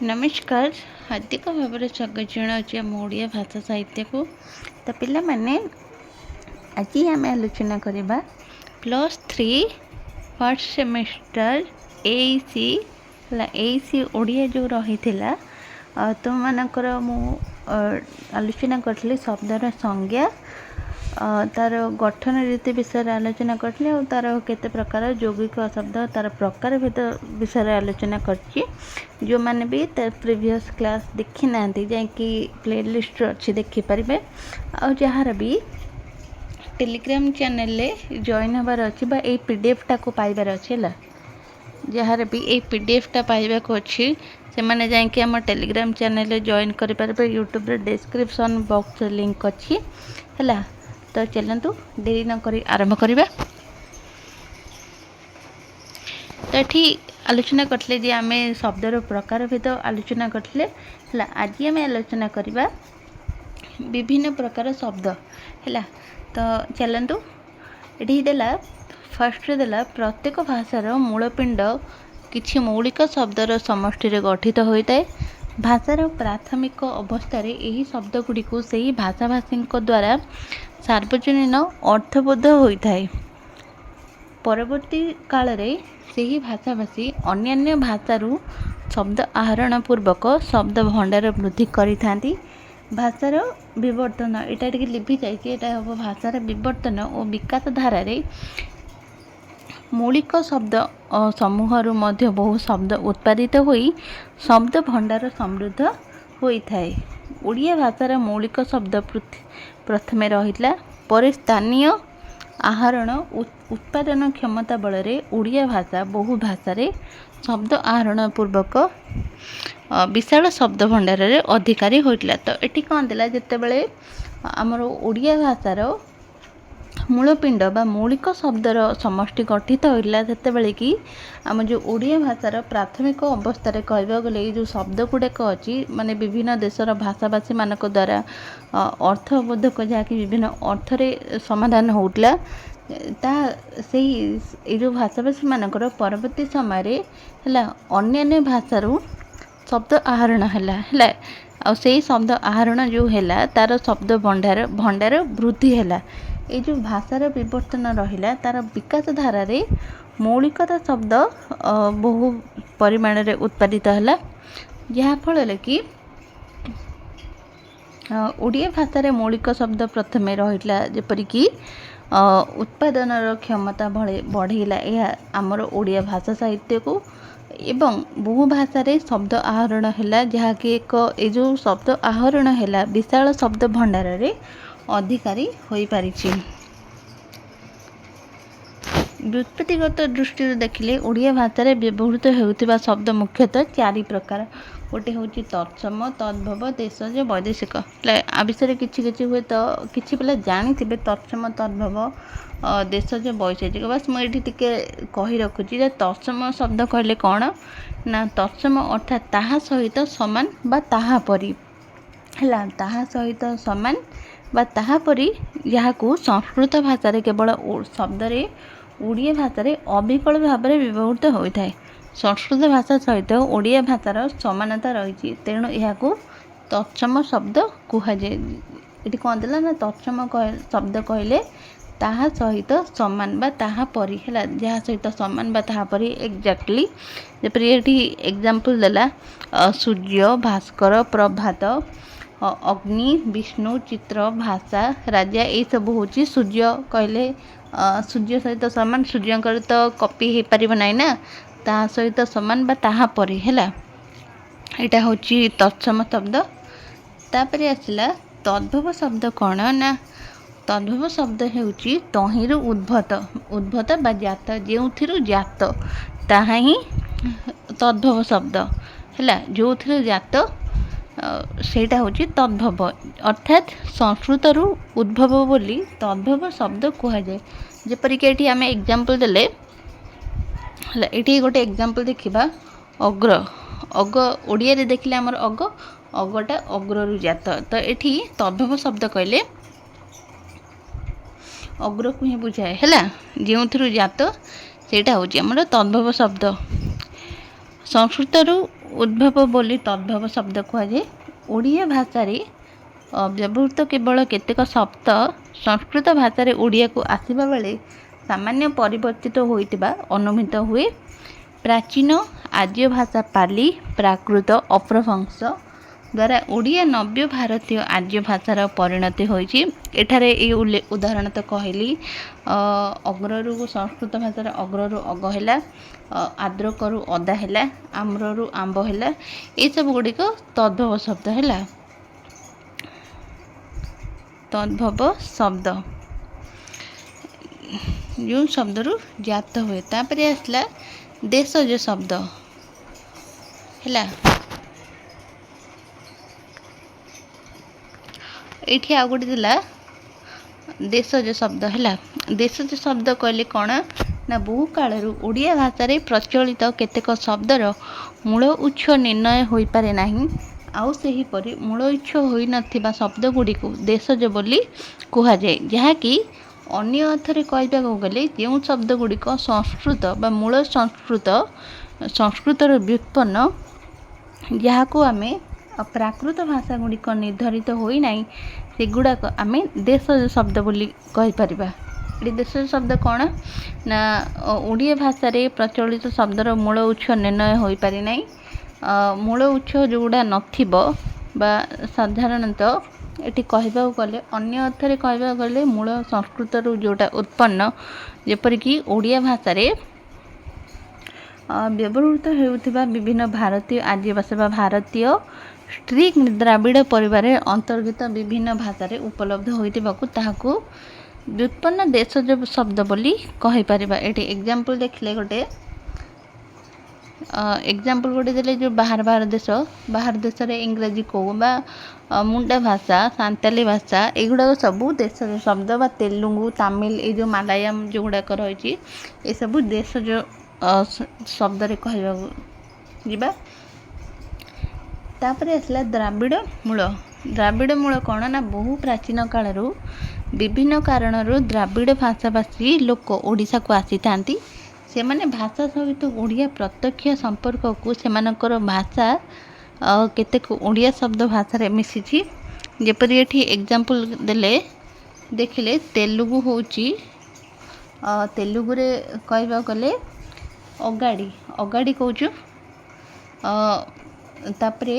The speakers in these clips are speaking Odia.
नमस्कार। हार्दिक भाव स्वागत जनाऊँ आम ओडिया भाषा साहित्य को। तो पिला माने आज आम आलोचना करवा +3 फर्स्ट सेमेस्टर एसी ओडिया जो रही तुम मानकर मु आलोचना करी शब्दर संज्ञा तार गठन रीति विषय आलोचना करी और तार केते प्रकार यौगिक शब्द तार प्रकार भेद विषय आलोचना करछि। जो माने भी प्रीवियस क्लास देखी ना जाकि प्लेलिस्ट अच्छी देखिपारे और जहार भी टेलीग्राम चैनल ले जॉइन हबार अच्छी बा ए पीडीएफ टा को पाइबार अच्छी है। जहार भी ए पीडीएफ टा पाइबा को अच्छी से माने जाकि आम टेलीग्राम चैनल जॉइन करें यूट्यूब डिस्क्रिप्शन बॉक्स लिंक अच्छी है। तो चलतु देरी न करी आरंभ करवा। तो ये आलोचना करते जे आम शब्दर प्रकार भेद आलोचना करते है। आज आम आलोचना करवा विभिन्न प्रकार शब्द है। तो चलतु ये देला फर्स्ट देला प्रत्येक भाषार मूलपिंड किछि मौलिक शब्दर समष्टि गठित होता है। भाषार प्राथमिक अवस्था यही शब्दगुड़ी को सही भाषाभाषी द्वारा सार्वजनीन अर्थबोध होता है। परवर्ती काल रे सही भाषाभाषी अन्यान्य भाषारू शब्द आहरण पूर्वक शब्द भंडार वृद्धि करिथांती। भाषार विवर्तन यहाँ टे लिभि जाए हम भाषार विवर्तन और विकास धारा रे मौलिक शब्द समूह बहु शब्द उत्पादित होई शब्द भंडार समृद्ध होता है। ओडिया भाषार मौलिक शब्द प्रथमे रहिला पर स्थानीय आहरण उत्पादन क्षमता बल ओडिया भाषा बहु भाषा शब्द आहरण पूर्वक विशाल शब्द भंडार अधिकारी होता। तो ये कौन दिला जितेबाला आमर ओडिया भाषार मूलपिंड बा मौलिक शब्दर समष्टि गठित होता से कि आम जो ओडिया भाषार प्राथमिक अवस्था कहवा गले जो शब्द गुड़ाक अच्छी माने विभिन्न देशर भाषाभाषी मान द्वारा अर्थबोधक जहाँकि विभिन्न अर्थरे समाधान होता से जो भाषाभाषी मानकर परवर्ती समय अन्य भाषारू शब्द आहरण है आ से शब्द आहरण जो है तार शब्द भंडार वृद्धि है। ये जो भाषार विवर्तन रहिला तार विकास धारा रे मौलिकता शब्द बहु परिमाण रे उत्पादित है। जहाँ फल कि ओडिया भाषा मौलिक शब्द प्रथमे रहिला जेपरिक उत्पादन क्षमता बढ़ेला यह आमर ओडिया भाषा साहित्य को एवं बहु भाषा रे शब्द आहरण है जहाँकि एक ये जो शब्द आहरण है विशाल शब्द भंडार रे अधिकारी हो पारि। व्युत्पत्तिगत दृष्टि देखिले ओडिया भाषा रे व्यवहृत होउथिबा शब्द मुख्यतः 4 प्रकार। गोटे हूँ तत्सम तद्भव देशज वैदेशिक आ विषय किसी हुए तो किसी पिला जानी तत्सम तद्भव देशज वैदेशिक बस मुझे कही रखुची तत्सम शब्द कहले कौन ना तत्सम अर्थात ताहा सहित समान बा ताहा परी है ताहा सहित समान बा ताहा परी जहाँ संस्कृत भाषा रे केवल शब्द रे ओडिया भाषा रे अविकल भाव में व्यवहृत होता है। संस्कृत भाषा सहित ओडिया भाषार समानता रही तेणु यह तत्सम शब्द कहुए। ये कौन देला ना तत्सम शब्द कहले ताहा सहित समान बा ताहा परी है जहाँ सहित समान बा ताहा परी एक्जाक्टली जपरी ये एग्जाम्पल देला सूर्य भास्कर प्रभात अग्नि विष्णु चित्र भाषा राजा ये सब हूँ सूर्य कहले सूर्य सहित समान सूर्यंकर तो कॉपी हो पार ना ना ता सहित समान बा ताहा परी है। यहाँ हूँ तत्सम शब्द। तापर आसला तद्भव शब्द कौन ना तद्भव शब्द होउची तहिरु उद्भत बा जात जो जात ताहा ही तद्भव शब्द है जो जात सेटा हूँ तद्भव अर्थात संस्कृत उद्भव बोली तद्भव शब्द कहुए। जेपरिक ये आम एग्जाम्पल देले ये गोटे एग्जाम्पल देखा अग्र अग ओडिया रे देखिले आमर अगटा अग्ररु जात तो ये तद्भव शब्द कहले अग्र को ही बुझाए है जो जात सेटा हूँ आमर तद्भव शब्द। संस्कृत ଉଦ୍ଭବ ବୋଲି ତଦ୍ଭବ ଶବ୍ଦ କୁହାଯାଏ। ଓଡ଼ିଆ ଭାଷାରେ ବ୍ୟବହୃତ କେବଳ କେତେକ ଶବ୍ଦ ସଂସ୍କୃତ ଭାଷାରେ ଓଡ଼ିଆକୁ ଆସିବା ବେଳେ ସାମାନ୍ୟ ପରିବର୍ତ୍ତିତ ହୋଇଥିବା ଅନୁମିତ ହୁଏ। ପ୍ରାଚୀନ ଆର୍ଯ୍ୟ ଭାଷା ପାଲି, ପ୍ରାକୃତ, ଅପଭ୍ରଂଶ ଦ୍ୱାରା ଓଡ଼ିଆ ନବ୍ୟ ଭାରତୀୟ ଆର୍ଯ୍ୟ ଭାଷାର ପରିଣତି ହୋଇଛି। ଏଠାରେ ଏହି ଉଦାହରଣ ତ କହିଲି, ଅଗ୍ରରୁ ସଂସ୍କୃତ ଭାଷାର ଅଗ୍ରରୁ ଅଗ ହେଲା, ଆଦ୍ରକରୁ ଅଦା ହେଲା, ଆମ୍ରରୁ ଆମ୍ବ ହେଲା, ଏସବୁ ଗୁଡ଼ିକ ତଦ୍ଭବ ଶବ୍ଦ ହେଲା। ତଦ୍ଭବ ଶବ୍ଦ ଯେଉଁ ଶବ୍ଦରୁ ଜାତ ହୁଏ। ତାପରେ ଆସିଲା ଦେଶଜ ଶବ୍ଦ ହେଲା। ଏଇଠି ଆଉ ଗୋଟେ ଥିଲା ଦେଶଜ ଶବ୍ଦ ହେଲା। ଦେଶଜ ଶବ୍ଦ କହିଲେ କ'ଣ ନା ବହୁ କାଳରୁ ଓଡ଼ିଆ ଭାଷାରେ ପ୍ରଚଳିତ କେତେକ ଶବ୍ଦର ମୂଳ ଉତ୍ସ ନିର୍ଣ୍ଣୟ ହୋଇପାରେ ନାହିଁ। ଆଉ ସେହିପରି ମୂଳ ଉତ୍ସ ହୋଇନଥିବା ଶବ୍ଦ ଗୁଡ଼ିକୁ ଦେଶଜ ବୋଲି କୁହାଯାଏ। ଯାହାକି ଅନ୍ୟ ଅର୍ଥରେ କହିବାକୁ ଗଲେ ଯେଉଁ ଶବ୍ଦ ଗୁଡ଼ିକ ସଂସ୍କୃତ ବା ମୂଳ ସଂସ୍କୃତର ବ୍ୟୁତ୍ପନ୍ନ, ଯାହାକୁ ଆମେ ପ୍ରାକୃତ ଭାଷା ଗୁଡ଼ିକ ନିର୍ଦ୍ଧାରିତ ହୋଇନାହିଁ, ସେଗୁଡ଼ାକ ଆମେ ଦେଶଜ ଶବ୍ଦ ବୋଲି କହିପାରିବା। ଏଠି ଦେଶଜ ଶବ୍ଦ କ'ଣ ନା ଓଡ଼ିଆ ଭାଷାରେ ପ୍ରଚଳିତ ଶବ୍ଦର ମୂଳ ଉତ୍ସ ନିର୍ଣ୍ଣୟ ହୋଇପାରି ନାହିଁ। ମୂଳ ଉତ୍ସ ଯେଉଁଗୁଡ଼ା ନଥିବ ବା ସାଧାରଣତଃ ଏଠି କହିବାକୁ ଗଲେ ଅନ୍ୟ ଅର୍ଥରେ କହିବାକୁ ଗଲେ ମୂଳ ସଂସ୍କୃତରୁ ଯେଉଁଟା ଉତ୍ପନ୍ନ, ଯେପରିକି ଓଡ଼ିଆ ଭାଷାରେ ବ୍ୟବହୃତ ହେଉଥିବା ବିଭିନ୍ନ ଭାରତୀୟ ଆର୍ଯ୍ୟ ଭାଷା ବା ଭାରତୀୟ ଷ୍ଟ୍ରିକ୍ ଦ୍ରାବିଡ଼ ପରିବାରରେ ଅନ୍ତର୍ଗତ ବିଭିନ୍ନ ଭାଷାରେ ଉପଲବ୍ଧ ହୋଇଥିବାକୁ ତାହାକୁ ବ୍ୟୁତ୍ପନ୍ନ ଦେଶଜ ଶବ୍ଦ ବୋଲି କହିପାରିବା। ଏଠି ଏକ୍ଜାମ୍ପଲ୍ ଦେଖିଲେ ଗୋଟେ ଦେଲେ ଯେଉଁ ବାହାର ଦେଶରେ ଇଂରାଜୀ କହୁ ବା ମୁଣ୍ଡା ଭାଷା, ସାନ୍ତାଲି ଭାଷା, ଏଗୁଡ଼ାକ ସବୁ ଦେଶଜ ଶବ୍ଦ ବା ତେଲୁଗୁ, ତାମିଲ, ଏଇ ଯେଉଁ ମାଲାୟାଲମ ଯେଉଁଗୁଡ଼ାକ ରହିଛି, ଏସବୁ ଦେଶଜ ଶବ୍ଦରେ କହିବାକୁ ଯିବା। ତାପରେ ଆସିଲା ଦ୍ରାବିଡ଼ ମୂଳ। ଦ୍ରାବିଡ଼ ମୂଳ କ'ଣ ନା ବହୁ ପ୍ରାଚୀନ କାଳରୁ ବିଭିନ୍ନ କାରଣରୁ ଦ୍ରାବିଡ଼ ଭାଷାଭାଷୀ ଲୋକ ଓଡ଼ିଶାକୁ ଆସିଥାନ୍ତି। ସେମାନେ ଭାଷା ସହିତ ଓଡ଼ିଆ ପ୍ରତ୍ୟକ୍ଷ ସମ୍ପର୍କକୁ ସେମାନଙ୍କର ଭାଷା କେତେକ ଓଡ଼ିଆ ଶବ୍ଦ ଭାଷାରେ ମିଶିଛି। ଯେପରି ଏଠି ଏକ୍ଜାମ୍ପଲ୍ ଦେଖିଲେ ତେଲୁଗୁ ହେଉଛି, ତେଲୁଗୁରେ କହିବାକୁ ଗଲେ ଅଗାଡ଼ି କହୁଛୁ। ତାପରେ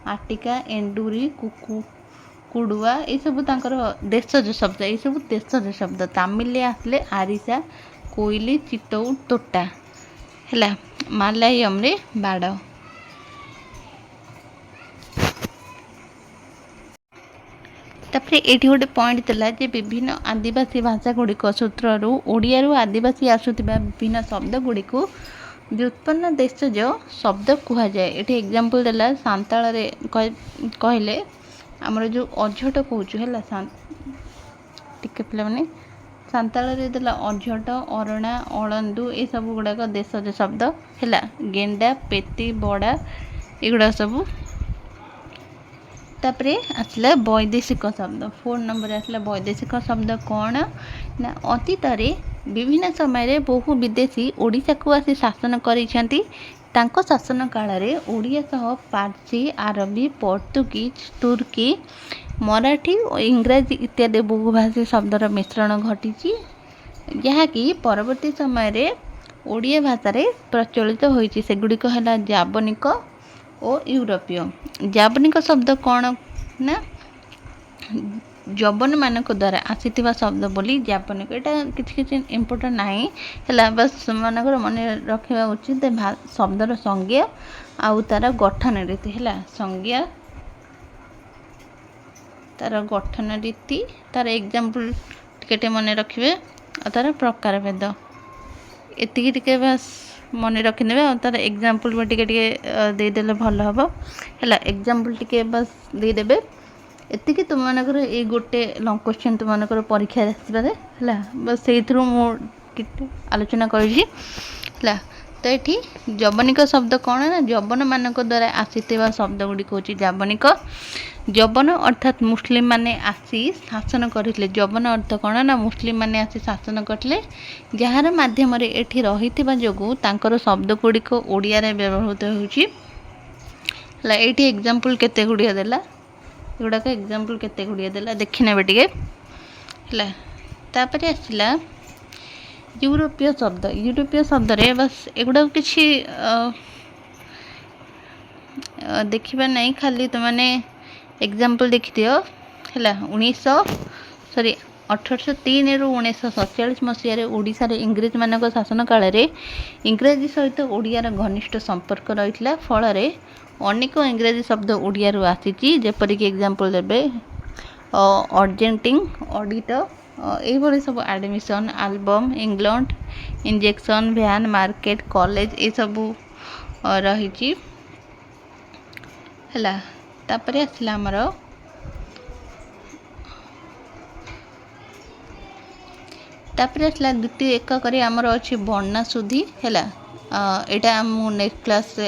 ଆଟିକା, ଏଣ୍ଡୁରି, କୁଡ଼ୁଆ, ଏସବୁ ତାଙ୍କର ଦେଶଜ ଶବ୍ଦ। ଏସବୁ ଦେଶଜ ଶବ୍ଦ। ତାମିଲରେ ଆସିଲେ ଆରିସା, କୋଇଲି, ଚିତଉ, ତୋଟା ହେଲା। ମାଲାୟଲମରେ ବାଡ଼। ତାପରେ ଏଇଠି ଗୋଟେ ପଏଣ୍ଟ ଥିଲା ଯେ ବିଭିନ୍ନ ଆଦିବାସୀ ଭାଷା ଗୁଡ଼ିକ ସୂତ୍ରରୁ ଓଡ଼ିଆରୁ ଆଦିବାସୀ ଆସୁଥିବା ବିଭିନ୍ନ ଶବ୍ଦ ଗୁଡ଼ିକୁ ବ୍ୟୁତ୍ପନ୍ନ ଦେଶଜ ଶବ୍ଦ କୁହାଯାଏ। ଏଠି ଏକ୍ଜାମ୍ପଲ୍ ଦେଲା ସାନ୍ତାଳରେ କହିଲେ ଆମର ଯେଉଁ ଅଝଟ କହୁଛୁ ହେଲା, ଟିକେ ପିଲାମାନେ ସାନ୍ତାଳରେ ଦେଲା ଅଝଟ, ଅରଣା, ଅଳନ୍ଦୁ, ଏସବୁ ଗୁଡ଼ାକ ଦେଶଜ ଶବ୍ଦ ହେଲା। ଗେଣ୍ଡା, ପେତି, ବଡ଼ା, ଏଗୁଡ଼ାକ ସବୁ। ତାପରେ ଆସିଲା ବୈଦେଶିକ ଶବ୍ଦ। 4 ନମ୍ବରରେ ଆସିଲା ବୈଦେଶିକ ଶବ୍ଦ କ'ଣ ନା ଅତୀତରେ ବିଭିନ୍ନ ସମୟରେ ବହୁ ବିଦେଶୀ ଓଡ଼ିଶାକୁ ଆସି ଶାସନ କରିଛନ୍ତି। ତାଙ୍କ ଶାସନ କାଳରେ ଓଡ଼ିଆ ସହ ପାର୍ସୀ, ଆରବୀ, ପର୍ତ୍ତୁଗୀଜ, ତୁର୍କୀ, ମରାଠୀ ଓ ଇଂରାଜୀ ଇତ୍ୟାଦି ବହୁଭାଷୀ ଶବ୍ଦର ମିଶ୍ରଣ ଘଟିଛି, ଯାହାକି ପରବର୍ତ୍ତୀ ସମୟରେ ଓଡ଼ିଆ ଭାଷାରେ ପ୍ରଚଳିତ ହୋଇଛି। ସେଗୁଡ଼ିକ ହେଲା ଜାବନିକ ଓ ୟୁରୋପୀୟ। ଜାବନିକ ଶବ୍ଦ କ'ଣ ନା ଯବନମାନଙ୍କ ଦ୍ୱାରା ଆସିଥିବା ଶବ୍ଦ ବୋଲି ଜାବନିକ। ଏଇଟା କିଛି ଇମ୍ପୋର୍ଟାଣ୍ଟ ନାହିଁ ହେଲା, ବାସ୍ ସେମାନଙ୍କର ମନେ ରଖିବା ଉଚିତ ଶବ୍ଦର ସଂଜ୍ଞା ଆଉ ତା'ର ଗଠନ ରୀତି ହେଲା। ସଂଜ୍ଞା, ତା'ର ଗଠନ ରୀତି, ତା'ର ଏକ୍ଜାମ୍ପଲ୍ ଟିକେ ମନେ ରଖିବେ, ଆଉ ତା'ର ପ୍ରକାରଭେଦ, ଏତିକି ଟିକେ ବାସ୍ ମନେ ରଖିନେବେ। ଆଉ ତା'ର ଏକ୍ଜାମ୍ପଲ୍ ଟିକେ ଦେଇଦେଲେ ଭଲ ହେବ ହେଲା। ଏକ୍ଜାମ୍ପଲ୍ ଟିକେ ବାସ୍ ଦେଇଦେବେ, ଏତିକି ତୁମମାନଙ୍କର ଏଇ ଗୋଟେ ଲଙ୍ଗ୍ କ୍ୱେଶ୍ଚନ୍ ତୁମମାନଙ୍କର ପରୀକ୍ଷାରେ ଆସିପାରେ ହେଲା। ବାସ୍ ସେଇଥିରୁ ମୁଁ ଟିକେ ଆଲୋଚନା କରିଛି ହେଲା। ତ ଏଠି ଯବନିକ ଶବ୍ଦ କ'ଣ ନା ଯବନମାନଙ୍କ ଦ୍ୱାରା ଆସିଥିବା ଶବ୍ଦ ଗୁଡ଼ିକ ହେଉଛି ଜାବନିକ। ଯବନ ଅର୍ଥାତ୍ ମୁସଲିମ ମାନେ ଆସି ଶାସନ କରିଥିଲେ। ଯବନ ଅର୍ଥ କ'ଣ ନା ମୁସଲିମ ମାନେ ଆସି ଶାସନ କରିଥିଲେ, ଯାହାର ମାଧ୍ୟମରେ ଏଠି ରହିଥିବା ଯୋଗୁଁ ତାଙ୍କର ଶବ୍ଦ ଗୁଡ଼ିକ ଓଡ଼ିଆରେ ବ୍ୟବହୃତ ହେଉଛି। ହେଲା, ଏଇଠି ଏକ୍ଜାମ୍ପଲ୍ କେତେ ଗୁଡ଼ିଏ ଦେଲା, ଏଗୁଡ଼ାକ ଏକ୍ଜାମ୍ପଲ୍ କେତେ ଗୁଡ଼ିଏ ଦେଲା ଦେଖିନେବେ ଟିକେ। ହେଲା, ତାପରେ ଆସିଲା ୟୁରୋପୀୟ ଶବ୍ଦ। ୟୁରୋପୀୟ ଶବ୍ଦରେ ବାସ୍ ଏଗୁଡ଼ାକ କିଛି ଦେଖିବା ନାହିଁ, ଖାଲି ତୁମେ ଏକ୍ଜାମ୍ପଲ୍ ଦେଖିଦିଅ। ହେଲା, 1803ରୁ 1947 ମସିହାରେ ଓଡ଼ିଶାରେ ଇଂରେଜମାନଙ୍କ ଶାସନ କାଳରେ ଇଂରାଜୀ ସହିତ ଓଡ଼ିଆର ଘନିଷ୍ଠ ସମ୍ପର୍କ ରହିଥିଲା। ଫଳରେ ଅନେକ ଇଂରାଜୀ ଶବ୍ଦ ଓଡ଼ିଆରୁ ଆସିଛି, ଯେପରିକି ଏକ୍ଜାମ୍ପଲ୍ ଦେବେ ଅର୍ଜେଣ୍ଟିଂ, ଅଡ଼ିଟ, ଏଇଭଳି ସବୁ admission, album, England, injection, van, market, college ଏସବୁ ରହିଛି। ହେଲା, ତାପରେ ଆସିଲା ଆମର ଦ୍ୱିତୀୟ ଏକକରେ ଆମର ଅଛି ବର୍ଣ୍ଣା ଶୁଦ୍ଧି। ହେଲା, ଏଇଟା ମୁଁ ନେକ୍ସଟ କ୍ଲାସ୍ରେ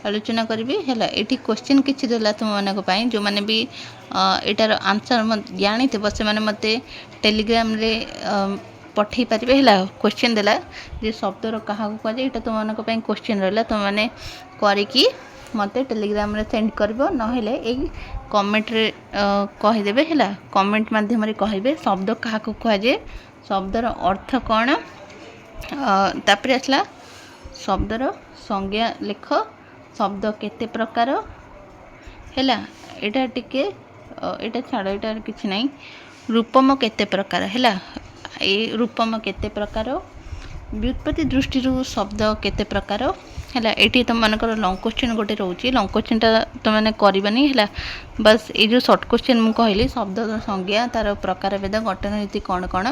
ଆଲୋଚନା କରିବି। ହେଲା, ଏଇଠି କ୍ୱେଶ୍ଚିନ୍ କିଛି ଦେଲା ତୁମମାନଙ୍କ ପାଇଁ, ଯେଉଁମାନେ ବି ଏଇଟାର ଆନ୍ସର୍ ଜାଣିଥିବ ସେମାନେ ମୋତେ ଟେଲିଗ୍ରାମରେ ପଠାଇ ପାରିବେ। ହେଲା, କ୍ୱେଶ୍ଚିନ୍ ଦେଲା ଯେ ଶବ୍ଦର କାହାକୁ କୁହାଯାଏ, ଏଇଟା ତୁମମାନଙ୍କ ପାଇଁ କ୍ୱେଶ୍ଚିନ୍ ରହିଲା, ତୁମମାନେ କରିକି ମୋତେ ଟେଲିଗ୍ରାମରେ ସେଣ୍ଡ କରିବ, ନହେଲେ ଏଇ କମେଣ୍ଟରେ କହିଦେବେ। ହେଲା, କମେଣ୍ଟ ମାଧ୍ୟମରେ କହିବେ ଶବ୍ଦ କାହାକୁ କୁହାଯାଏ, ଶବ୍ଦର ଅର୍ଥ କ'ଣ। ତାପରେ ଆସିଲା ଶବ୍ଦର ସଂଜ୍ଞା ଲେଖ, ଶବ୍ଦ କେତେ ପ୍ରକାର। ହେଲା, ଏଇଟା ଟିକେ ଏଇଟା ଛାଡ଼, ଏଇଟାର କିଛି ନାହିଁ। ରୂପମ କେତେ ପ୍ରକାର। ହେଲା, ଏଇ ରୂପମ କେତେ ପ୍ରକାର, ବ୍ୟୁତ୍ପତ୍ତି ଦୃଷ୍ଟିରୁ ଶବ୍ଦ କେତେ ପ୍ରକାର। ହେଲା, ଏଇଠି ତୁମମାନଙ୍କର ଲଙ୍ଗ୍ କ୍ୱେଶ୍ଚିନ୍ ଗୋଟେ ରହୁଛି, ଲଙ୍ଗ୍ କ୍ୱେଶ୍ଚିନ୍ଟା ତୁମମାନେ କରିବନି। ହେଲା, ବାସ୍ ଏଇ ଯେଉଁ ସର୍ଟ କ୍ୱେଶ୍ଚିନ୍ ମୁଁ କହିଲି ଶବ୍ଦର ସଂଜ୍ଞା, ତା'ର ପ୍ରକାରଭେଦ, ଗଠନ ନୀତି କ'ଣ କ'ଣ,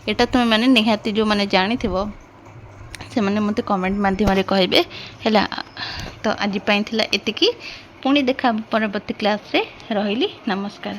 ଏଇଟା ତୁମେମାନେ ନିହାତି ଯେଉଁମାନେ ଜାଣିଥିବ ସେମାନେ ମୋତେ କମେଣ୍ଟ ମାଧ୍ୟମରେ କହିବେ। ହେଲା, ତ ଆଜି ପାଇଁ ଥିଲା ଏତିକି, ପୁଣି ଦେଖା ପରବର୍ତ୍ତୀ କ୍ଲାସ୍ରେ। ରହିଲି, ନମସ୍କାର।